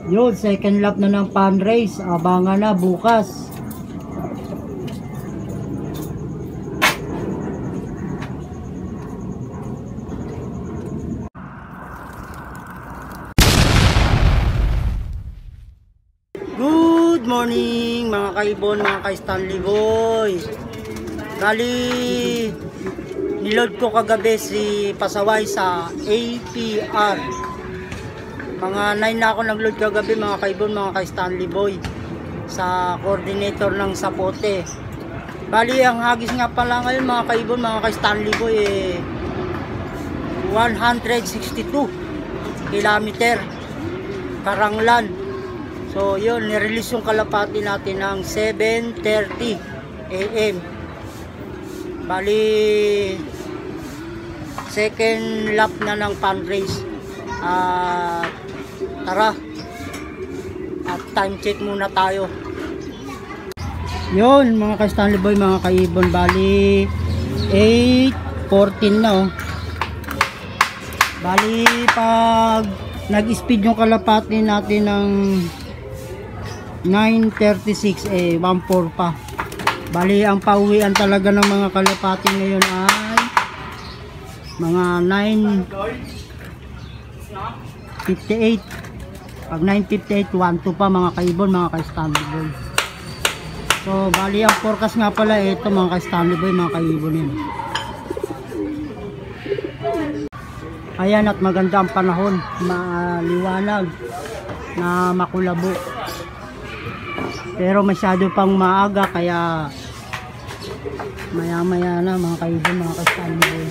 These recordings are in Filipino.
Yun, second lap na ng pan race. Abangan na bukas. Good morning mga kaibon, mga ka-Stanley Boy. Kali niload ko kagabi si Pasaway sa APR. Mga 9 na ako nagload kagabi mga kaibon, mga ka-Stanley Boy, sa coordinator ng Sapote. Bali ang hagis nga pala ngayon mga kaibon, mga ka-Stanley Boy, 162 kilometer Karanglan. So yun, nirelease yung kalapati natin ng 7:30 AM. Bali second lap na ng pan race. Tara, at time check muna tayo. Yun mga ka-Stanley Boy, mga kaibon, bali 8:14 na oh. Bali pag nag-speed yung kalapati natin ng 9:36 1:04 pa. Bali ang pauwian talaga ng mga kalapati ngayon ay mga 9:58. Pag 9:58, 1:02 pa mga kaibon, mga ka-Stanley Boy. So bali ang forecast nga pala ito mga ka-Stanley Boy, mga kaibon yun. Ayan, at maganda ang panahon, maliwanag na makulabo. Pero masyado pang maaga, kaya maya maya na mga kaibon, mga ka-Stanley Boy.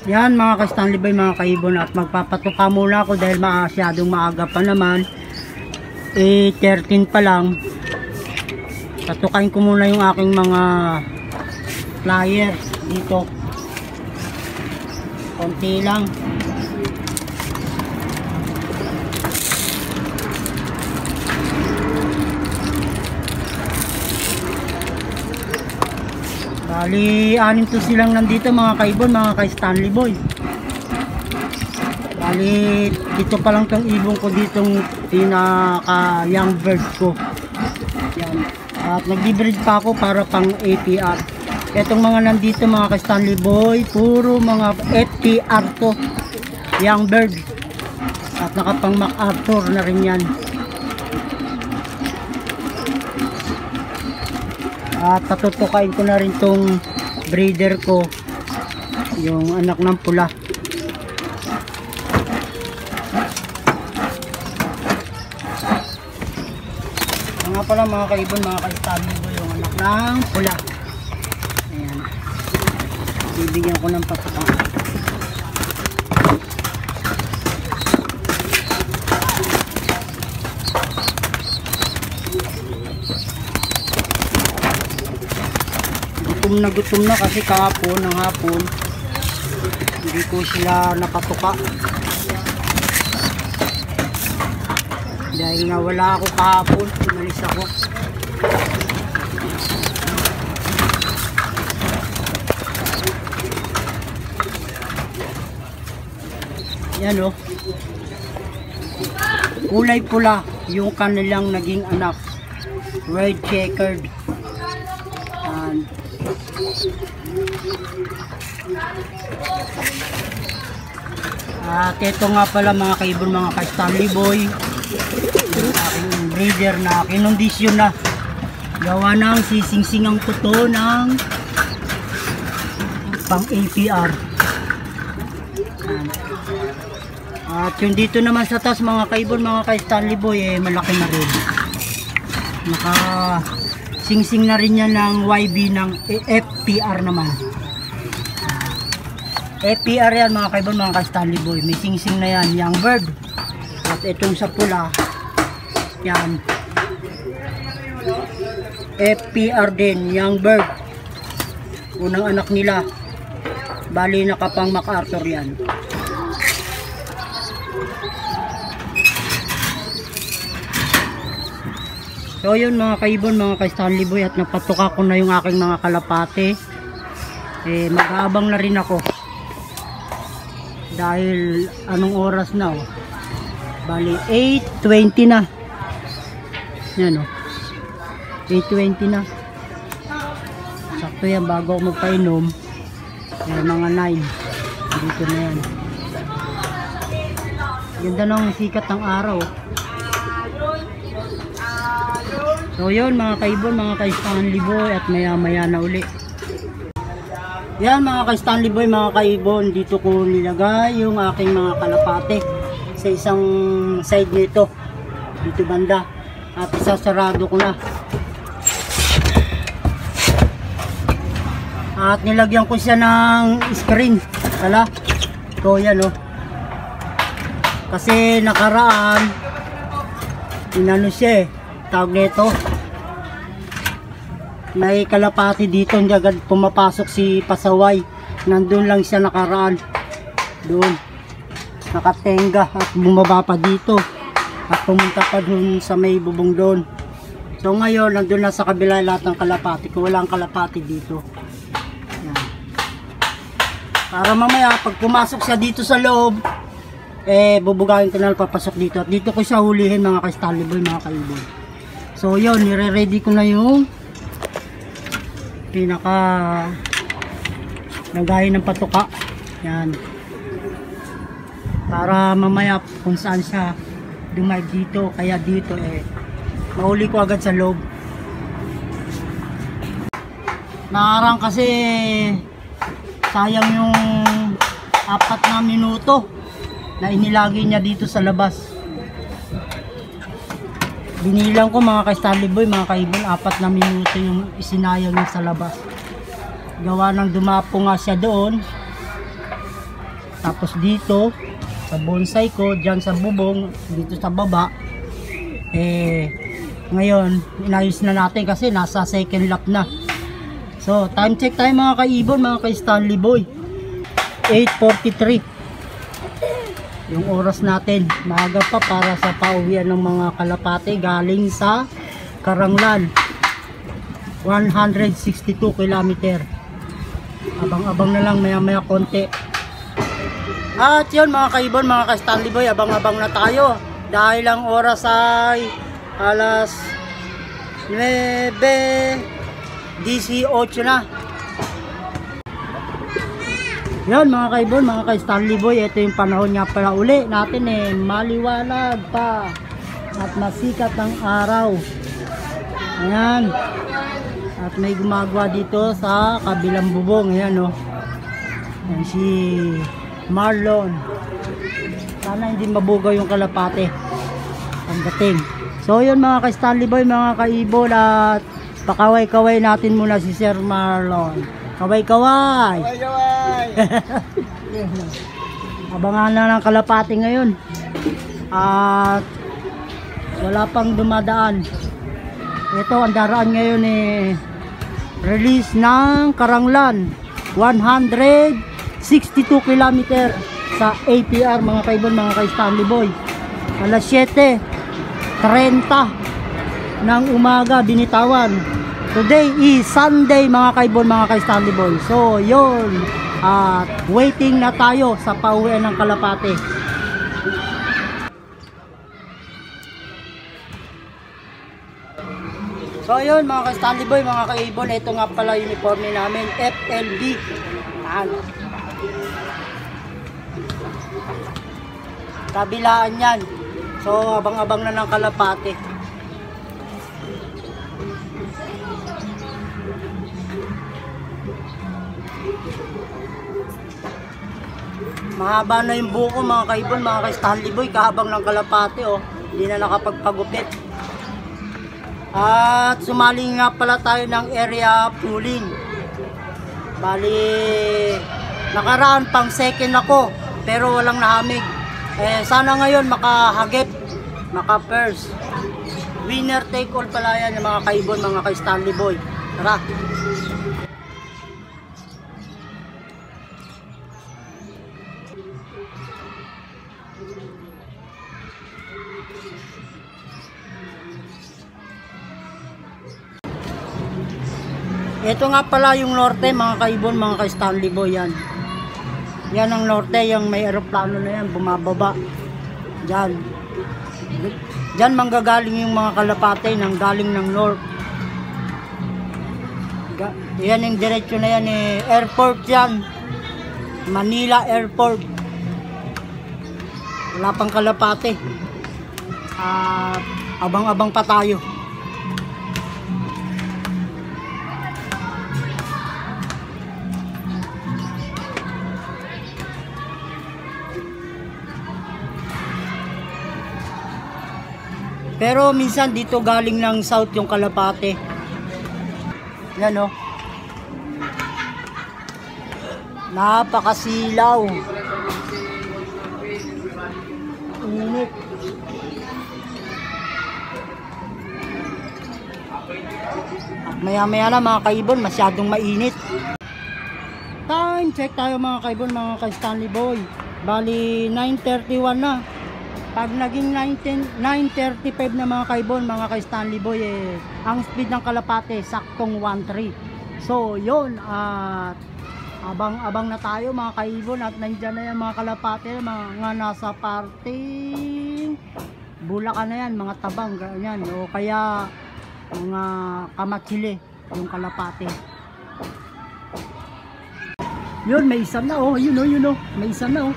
Yan mga ka-Stanley Boy, mga kaibon, at magpapatuka muna ako dahil masyadong maaga pa naman. 13 pa lang. Patukain ko muna yung aking mga flyer dito. Konti lang. Bali 6 to silang nandito mga kaibon, mga ka-Stanley Boy. Bali dito pa lang tong ibong ko ditong pinaka young bird ko. Yan. At nag-breed pa ako para pang APR. Etong mga nandito mga ka-Stanley Boy, puro mga FPR to, young bird. At nakapang MacArthur na rin yan. At patutukain ko na rin tong breeder ko, yung anak ng pula. Nga pala mga kaibon, mga ka-Stanley Boy, yung anak ng pula. Ayan, bibigyan ko ng patuka. Gutom na kasi kahapon ng hapon hindi ko sila napatuka dahil nawala ako kahapon, umalis ako. Yan o, kulay pula yung kanilang naging anak, red checkered. At ito nga pala mga kaibon, mga ka-Stanley Boy, yung aking breeder na kinondisyon na, gawa ng sising-singang kuto ng pang APR. At yung dito naman sa taas mga kaibon, mga ka-Stanley Boy, malaki na rin, naka sing-sing na rin yan ng YB ng FPR naman. FPR yan mga kaibon, mga ka-Stanley Boy. May sing-sing na yan, young bird. At itong sa pula, yan, FPR din, young bird. Unang anak nila. Bali nakapang MacArthur yan. So yun mga kaibon, mga ka-Stanley Boy, at napatuka ko na yung aking mga kalapate. Mag-aabang na rin ako. Dahil anong oras na oh? Bali 8:20 na. Yan oh. 8:20 na. Sakto yan bago ako magpainom. Yan mga 9. Dito na yan. Ganda ng sikat ng araw. So yun mga kaibon, mga ka-Stanley Boy, at maya maya na uli. Yan mga ka-Stanley Boy, mga kaibon, dito ko nilagay yung aking mga kalapate sa isang side nito, dito banda, at isasarado ko na. At nilagyan ko siya ng screen. Wala. So yan oh. Kasi nakaraan inano siya tawag nito, may kalapati dito, hindi agad pumapasok si pasaway. Nandun lang siya nakaraan doon, nakatenga at bumaba pa dito at pumunta pa dun sa may bubong doon. So ngayon nandun na sa kabila lahat ng kalapati ko, walang kalapati dito. Yan. Para mamaya pag pumasok siya dito sa loob, bubugayin ko na papasok dito, at dito ko siya hulihin mga ka-Stanley Boy, mga kaibon. So yun, nire-ready ko na yung pinaka lagayin ng patuka. Yan, para mamaya kung saan siya dumayag dito, kaya dito mahuli ko agad sa loob. Nakarang kasi sayang yung 4 na minuto na inilagay niya dito sa labas. Binilang ko mga ka-Stanley Boy, mga kaibon, 4 na minuto yung isinayang niya sa labas. Gawa ng dumapo nga siya doon. Tapos dito sa bonsai ko, dyan sa bubong, dito sa baba, ngayon inayos na natin kasi nasa second lap na. So time check tayo mga kaibon, mga ka-Stanley Boy, 8:43 yung oras natin. Maaga pa para sa pauwian ng mga kalapate galing sa Karanglan, 162 km. Abang-abang na lang, maya maya konti. At yun mga kaibon, mga ka-Stanley Boy, abang-abang na tayo dahil ang oras ay alas 9:18 na. Yan mga kaibon, mga ka-Stanley Boy, ito yung panahon nga pala uli natin, maliwanag pa at masikat ang araw. Ayan, at may gumagawa dito sa kabilang bubong. Ayan oh. Ayan si Marlon. Sana hindi mabugaw yung kalapate ang dating. So yun mga ka-Stanley Boy, mga kaibon, at pakaway-kaway natin muna si Sir Marlon. Kaway-kaway! Kaway-kaway! Abangan na ng kalapati ngayon. At wala pang dumadaan. Ito ang daraan ngayon release ng Karanglan, 162 km sa APR mga kaibon, mga ka-Stanley Boy. Alas 7:30 ng umaga binitawan. Today is Sunday mga kaibon, mga ka-Stanley Boy. So yun, at waiting na tayo sa pauwian ng kalapate. So yun mga ka-Stanley Boy, mga kaibon, ito nga pala uniforme namin, FLB. Kabilaan yan. So abang-abang na ng kalapate. Mahaba na yung buko mga kaibon, mga ka-Stanley Boy, kahabang ng kalapate oh. Hindi na nakapagpagupit. At sumali nga pala tayo ng area pooling. Bali nakaraan pang second ako pero walang nahamig. Sana ngayon makahagip, maka-first. Winner take all pala yan mga kaibon, mga ka-Stanley Boy. Tara. Ito nga pala yung norte mga kaibon, mga ka-Stanley Boy yan. Yan ang norte, yung may eroplano na yan, bumababa. Diyan. Diyan manggagaling yung mga kalapate nang galing ng north. Yan yung diretsyo na yan eh. Airport yan. Manila Airport. Wala pang kalapate. Abang-abang pa tayo. Pero minsan dito galing ng south yung kalapate. Yan o. Napakasilaw. Init. At maya-maya na mga kaibon, masyadong mainit. Time check tayo mga kaibon, mga ka-Stanley Boy. Bali 9:31 na. Pag naging 9:35 na mga kaibon, mga ka-Stanley Boy, eh, ang speed ng kalapate saktong 1.3. So yun, at abang-abang na tayo mga kaibon, at nandyan na yan mga kalapate, mga nasa parting Bulacan na yan, mga tabang ganyan, o kaya mga Kamatsili yung kalapate. Yun, may isa na oh, yun oh, may isa na oh.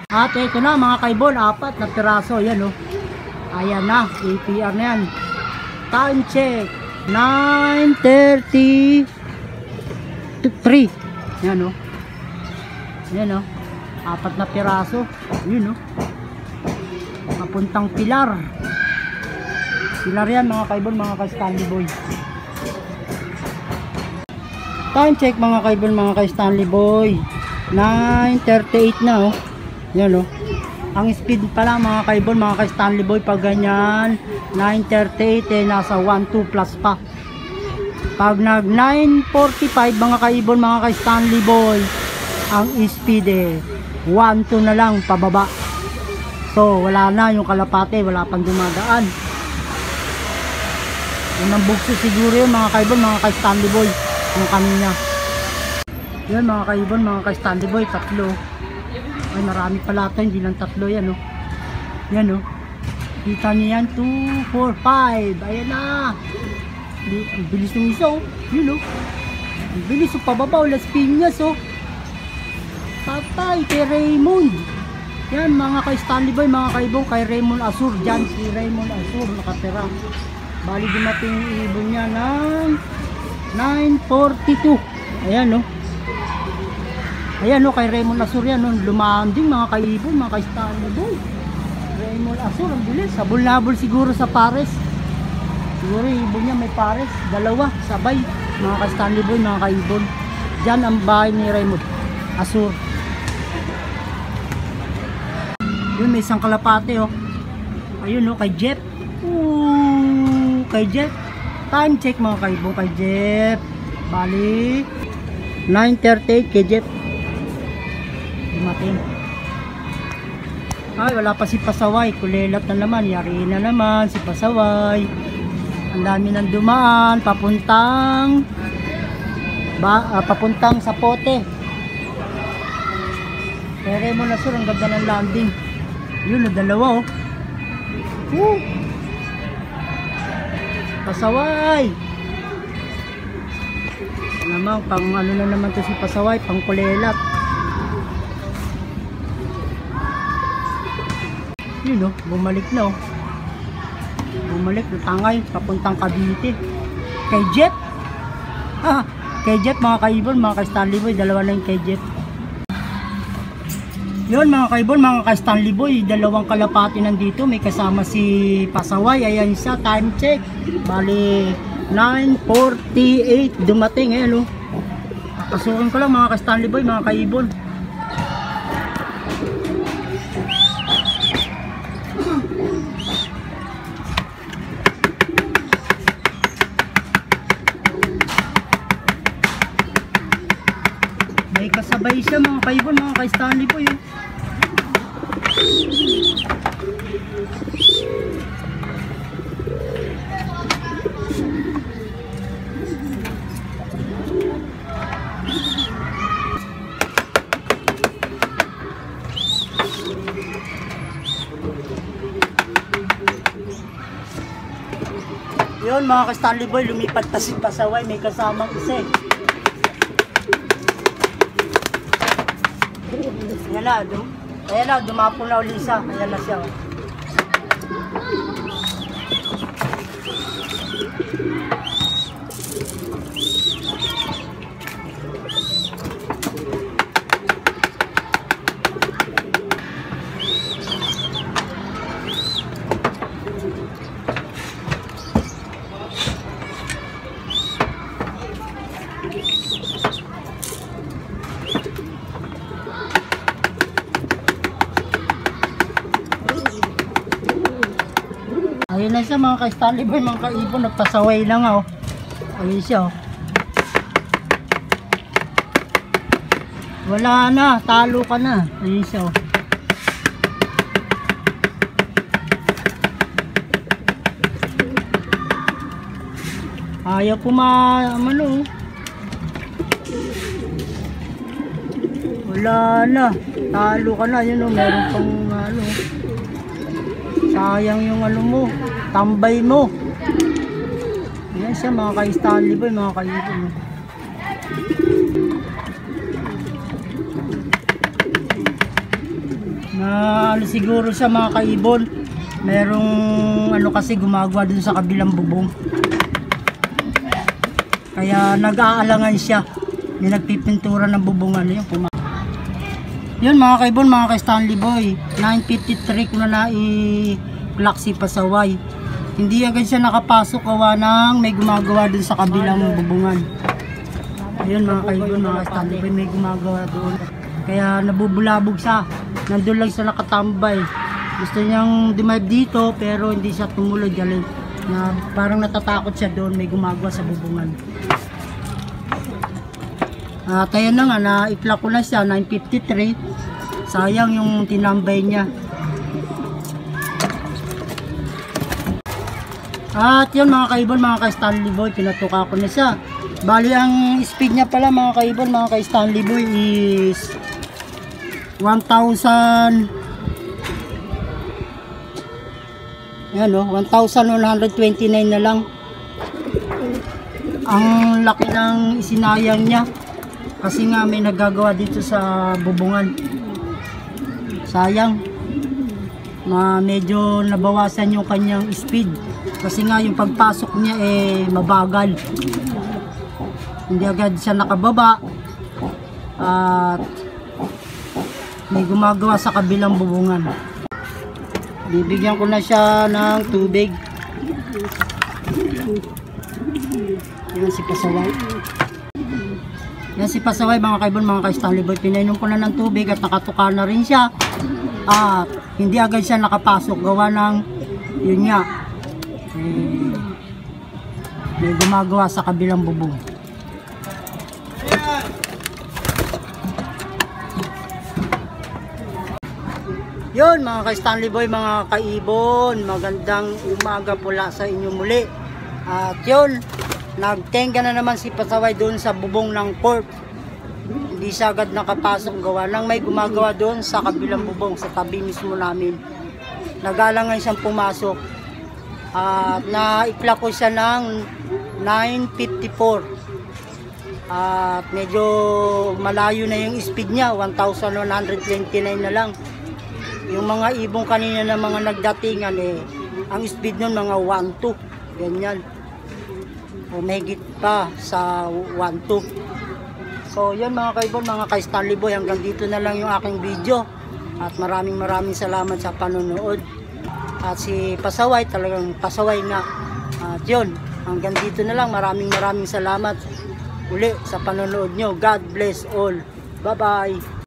At ito na mga kaibon, 4 na piraso, yan oh. Ayan na, APR na yan. Time check 9:33. Yan oh. Yan oh. 4 na piraso. Yun oh. Papuntang Pilar. Pilar yan mga kaibon, mga ka-Stanley Boy. Time check mga kaibon, mga ka-Stanley Boy. 9:38 na oh. Yan oh. Ang speed pala mga kaibon, mga ka-Stanley Boy, pag ganyan 9:38 eh, nasa 1.2 plus pa. Pag nag 9:45 mga kaibon, mga ka-Stanley Boy, ang speed eh 1.2 na lang pababa. So wala na yung kalapate, wala pang dumadaan. Yun ang bugso siguro yun mga kaibon, mga ka-Stanley Boy, yung kanina. Yan mga kaibon, mga ka-Stanley Boy, 3. Ay marami pala ito, hindi lang 3 yan oh. Yan oh. Kita niyo yan, 2, 4, 5. Ayan na. Ang bilis ng isa oh. Yun oh. Ang bilis oh, pababaw, Las Piñas oh. Patay kay Raymond. Yan mga ka-Stanley Boy, mga kaibon, kay Raymond Asur. Diyan si Raymond Asur nakatira. Bali dumating yung ibon niya ng 9:42. Ayan oh. Ayan o, kay Raymond Asur yan o, lumanding mga kaibon, mga ka-Stanley Boy. Raymond Asur, ang bilis, habol-habol siguro sa pares. Siguro yung ibon niya may pares, 2, sabay, mga ka-Stanley Boy, mga kaibon. Diyan ang bahay ni Raymond Asur. Yun, may isang kalapate o. Ayun o, kay Jeff. Kay Jeff. Time check mga kaibon, kay Jeff. Bali 9:38 kay Jeff. Dumating. Ay wala pa si Pasaway, kulelat na naman, yari na naman si Pasaway. Ang dami nang dumaan papuntang sa Pote. Pero mo na sur, ang ganda ng landing. Yun na 2 oh. Pasaway. Naman pang ano na naman to si Pasaway, pang kulelat. Yun oh, bumalik na oh. Bumalik na tangay papuntang Cavite. Kay Jet. Kay Jet mga kaibon, mga ka-Stanley Boy, 2 na yung kay Jet. Yun mga kaibon, mga ka-Stanley Boy, 2 kalapati nandito. May kasama si Pasaway. Ayan siya, time check. Bali 9:48 dumating. Ayan oh. Pasukin ko lang mga ka-Stanley Boy, mga kaibon. May kasabay siya mga kaibon, mga ka-Stanley Boy eh. Yun mga ka-Stanley Boy, lumipad pa si Pasaway, may kasamang isa eh. Ayan na, dumapo na uli isa. Ayan na siya. Ayun na siya mga ka-Stanley Boy, mga kaibon, nagpasaway lang oh. Ayun siya oh. Wala na, talo ka na. Ayun siya oh. Ayaw ano. Wala na, talo ka na. Yun oh, meron pang ano. Sayang yung ano mo, tambay mo. Yan siya mga ka-Stanley Boy, mga kaibon. Na ano siguro siya mga kaibon, merong ano kasi gumagawa dun sa kabilang bubong. Kaya nag-aalangan siya. May nagpipintura ng bubong ano yung yun mga kaibon, mga ka-Stanley Boy, 9:53 ko na i-clock si Pasaway. Hindi agad siya nakapasok gawa ng may gumagawa dun sa kabilang bubungan. Ayun mga kaibon, mga ka-Stanley Boy, may gumagawa doon. Kaya nabubulabog siya. Nandun lang siya nakatambay. Gusto niyang dumive dito pero hindi siya tumuloy galing. Na parang natatakot siya doon, may gumagawa sa bubungan. Tayo na nga, na-i-clock ko na siya, 9:53. Sayang yung tinambay niya. At yun mga kaibon, mga ka-Stanley Boy, pinatuka ko na siya. Bali ang speed niya pala mga kaibon, mga ka-Stanley Boy is 1,000. Yan o, 1,129 na lang. Ang laki ng isinayang niya. Kasi nga may nagagawa dito sa bubungan. Sayang. Medyo nabawasan yung kanyang speed. Kasi nga yung pagpasok niya mabagal. Hindi agad siya nakababa. At may gumagawa sa kabilang bubungan. Bibigyan ko na siya ng tubig. Yan si Pasaway. Yan si Pasaway mga kaibon, mga ka-Stanley Boy. Pinainom ko na ng tubig at nakatuka na rin siya. At hindi agad siya nakapasok. Gawa ng yun nga. May gumagawa sa kabilang bubong. Yun mga ka-Stanley Boy, mga kaibon, magandang umaga pula sa inyo muli. At yun, nagtenga na naman si Pasaway doon sa bubong ng pork. Hindi siya agad nakapasok gawa nang may gumagawa doon sa kabilang bubong, sa tabi mismo namin. Nagalangan siyang pumasok. At na-i-clock ko siya ng 9:54. At medyo malayo na yung speed niya, 1,129 na lang. Yung mga ibong kanina na mga nagdatingan ang speed nun mga 1,2. Ganyan. O mahigit pa sa 1,2. So yun mga kaibon, mga ka-Stanley Boy, hanggang dito na lang yung aking video. At maraming salamat sa panonood. At si Pasaway, talagang pasaway na. At yun, hanggang dito na lang. Maraming salamat uli sa panonood nyo. God bless all. Bye bye.